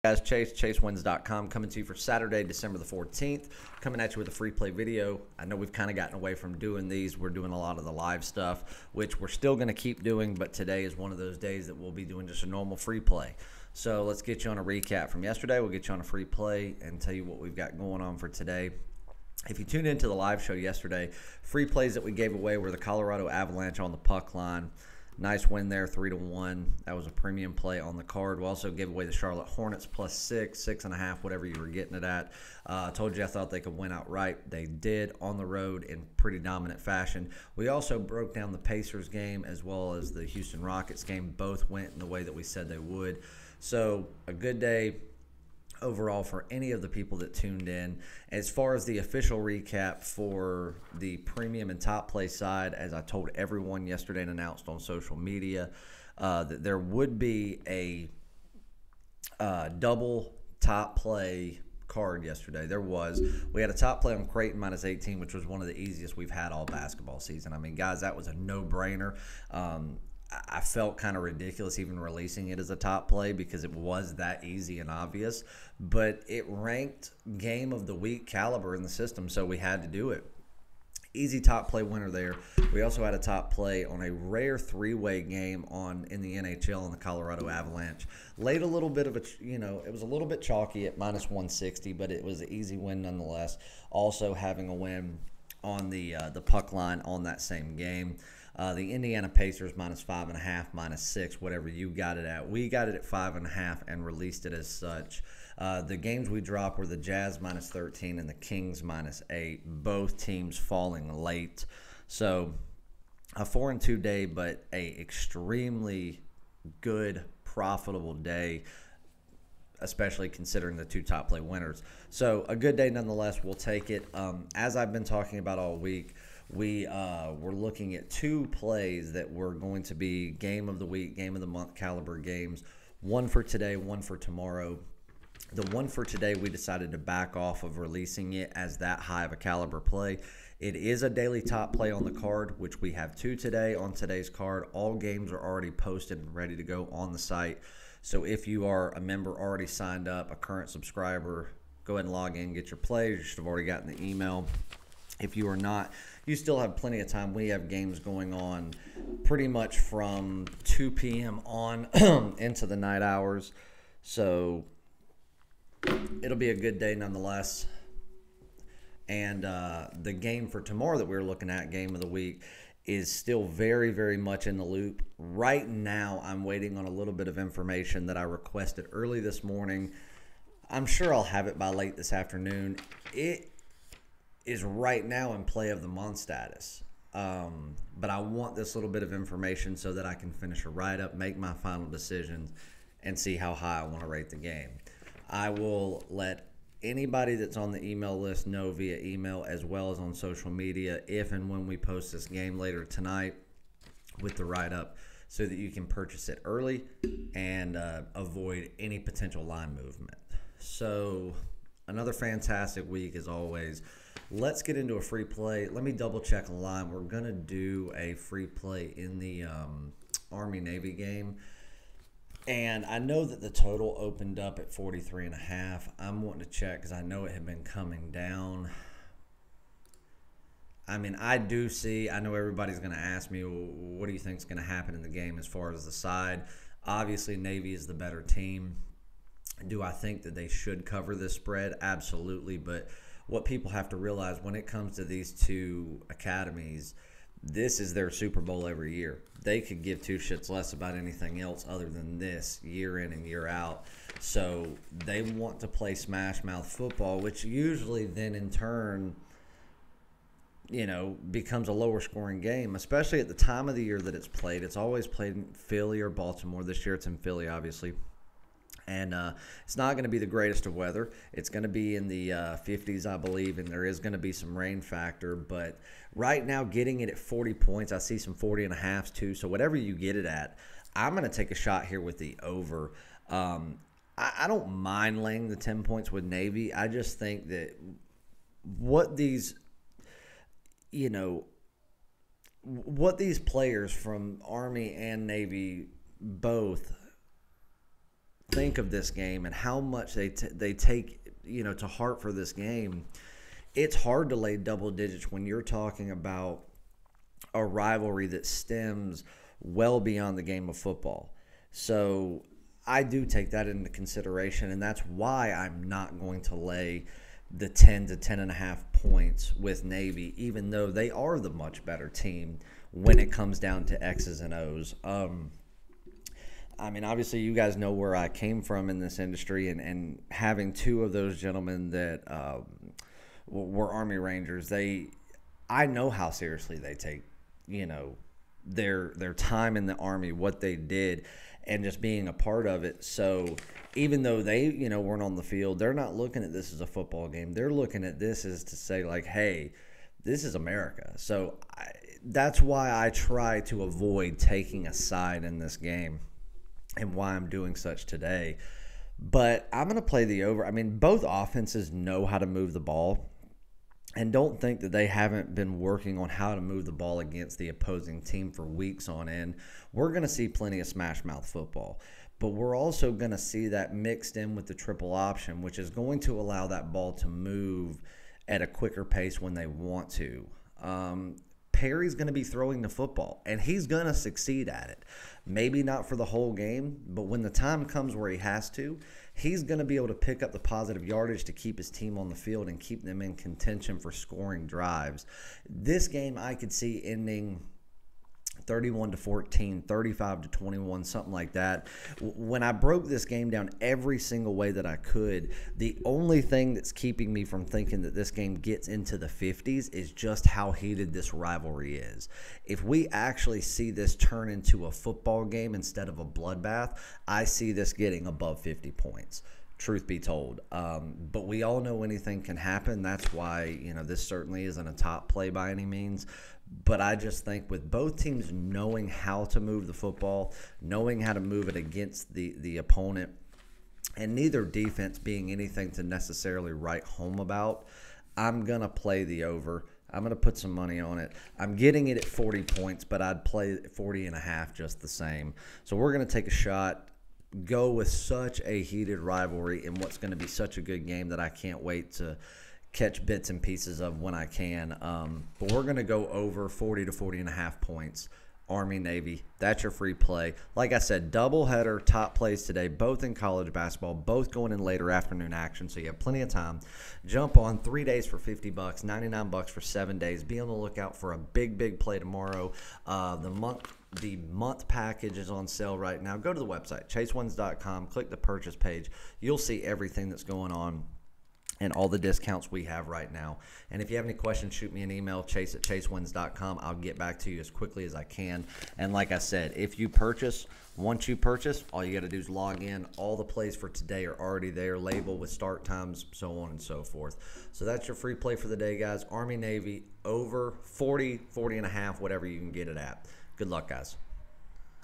Guys, chasewins.com coming to you for Saturday, December the 14th, coming at you with a free play video. I know we've kind of gotten away from doing these. We're doing a lot of the live stuff, which we're still going to keep doing, but today is one of those days that we'll be doing just a normal free play. So let's get you on a recap from yesterday. We'll get you on a free play and tell you what we've got going on for today. If you tuned into the live show yesterday, free plays that we gave away were the Colorado Avalanche on the puck line. Nice win there, 3-1. That was a premium play on the card. We also gave away the Charlotte Hornets +6, 6.5, whatever you were getting it at. Told you I thought they could win outright. They did on the road in pretty dominant fashion. We also broke down the Pacers game as well as the Houston Rockets game. Both went in the way that we said they would. So a good day overall for any of the people that tuned in. As far as the official recap for the premium and top play side, as I told everyone yesterday and announced on social media, that there would be a double top play card yesterday. We had a top play on Creighton -18, which was one of the easiest we've had all basketball season. I mean, guys, that was a no-brainer. I felt kind of ridiculous even releasing it as a top play because it was that easy and obvious, but it ranked game of the week caliber in the system, so we had to do it. Easy top play winner there. We also had a top play on a rare three-way game in the NHL on the Colorado Avalanche. Laid a little bit of it was a little bit chalky at -160, but it was an easy win nonetheless. Also having a win on the puck line on that same game. The Indiana Pacers -5.5, -6, whatever you got it at. We got it at 5.5 and released it as such. The games we dropped were the Jazz -13 and the Kings -8. Both teams falling late. So a 4-2 day, but a extremely good, profitable day, especially considering the two top play winners. So a good day nonetheless. We'll take it. As I've been talking about all week, we're looking at two plays that were going to be game of the week, game of the month caliber games. One for today, one for tomorrow. The one for today, we decided to back off of releasing it as that high of a caliber play. It is a daily top play on the card, which we have two today on today's card. All games are already posted and ready to go on the site. So if you are a member already signed up, a current subscriber, go ahead and log in, get your plays. You should have already gotten the email. If you are not, you still have plenty of time. We have games going on pretty much from 2 p.m. on into the night hours. So it'll be a good day nonetheless. And the game for tomorrow that we're looking at, game of the week, is still very, very much in the loop. Right now, I'm waiting on a little bit of information that I requested early this morning. I'm sure I'll have it by late this afternoon. It is right now in play of the month status. But I want this little bit of information so that I can finish a write-up, make my final decisions, and see how high I want to rate the game. I will let anybody that's on the email list know via email as well as on social media if and when we post this game later tonight with the write-up so that you can purchase it early and avoid any potential line movement. So another fantastic week as always. Let's get into a free play. Let me double check a line. We're going to do a free play in the Army-Navy game. And I know that the total opened up at 43.5. I'm wanting to check because I know it had been coming down. I mean, I know everybody's going to ask me, well, what do you think is going to happen in the game as far as the side? Obviously, Navy is the better team. Do I think that they should cover this spread? Absolutely. But what people have to realize when it comes to these two academies, this is their Super Bowl every year. They could give two shits less about anything else other than this year in and year out. So they want to play smash mouth football, which usually then in turn, becomes a lower scoring game, especially at the time of the year that it's played. It's always played in Philly or Baltimore. This year it's in Philly, obviously. And it's not going to be the greatest of weather. It's going to be in the 50s, I believe, and there is going to be some rain factor. But right now, getting it at 40 points, I see some 40.5s too. So whatever you get it at, I'm going to take a shot here with the over. I don't mind laying the 10 points with Navy. I just think that what these players from Army and Navy both think of this game and how much they take to heart for this game, it's hard to lay double digits when you're talking about a rivalry that stems well beyond the game of football. So I do take that into consideration, and that's why I'm not going to lay the 10 to 10.5 points with Navy, even though they are the much better team when it comes down to X's and O's. I mean, obviously, you guys know where I came from in this industry, and having two of those gentlemen that were Army Rangers, I know how seriously they take, their time in the Army, what they did, and just being a part of it. So even though they, weren't on the field, they're not looking at this as a football game. They're looking at this as to say, like, hey, this is America. So that's why I try to avoid taking a side in this game and why I'm doing such today. But I'm going to play the over. I mean, both offenses know how to move the ball. And don't think that they haven't been working on how to move the ball against the opposing team for weeks on end. We're going to see plenty of smash mouth football. But we're also going to see that mixed in with the triple option, which is going to allow that ball to move at a quicker pace when they want to. Perry's going to be throwing the football, and he's going to succeed at it. Maybe not for the whole game, but when the time comes where he has to, he's going to be able to pick up the positive yardage to keep his team on the field and keep them in contention for scoring drives. This game I could see ending 31-14, 35-21, something like that. When I broke this game down every single way that I could, the only thing that's keeping me from thinking that this game gets into the 50s is just how heated this rivalry is. If we actually see this turn into a football game instead of a bloodbath, I see this getting above 50 points. Truth be told. But we all know anything can happen. That's why, this certainly isn't a top play by any means. But I just think with both teams knowing how to move the football, knowing how to move it against the opponent, and neither defense being anything to necessarily write home about, I'm going to play the over. I'm going to put some money on it. I'm getting it at 40 points, but I'd play 40.5 just the same. So we're going to take a shot, go with such a heated rivalry in what's going to be such a good game that I can't wait to catch bits and pieces of when I can. But we're going to go over 40 to 40.5 points. Army, Navy, that's your free play. Like I said, doubleheader top plays today, both in college basketball, both going in later afternoon action, so you have plenty of time. Jump on 3 days for $50, $99 for 7 days. Be on the lookout for a big play tomorrow. The month package is on sale right now. Go to the website, chasewins.com, click the purchase page. You'll see everything that's going on and all the discounts we have right now. And if you have any questions, shoot me an email, chase@chasewins.com. I'll get back to you as quickly as I can. And like I said, if you purchase, once you purchase, all you got to do is log in. All the plays for today are already there, labeled with start times, so on and so forth. So that's your free play for the day, guys. Army, Navy, over 40, 40.5, whatever you can get it at. Good luck, guys.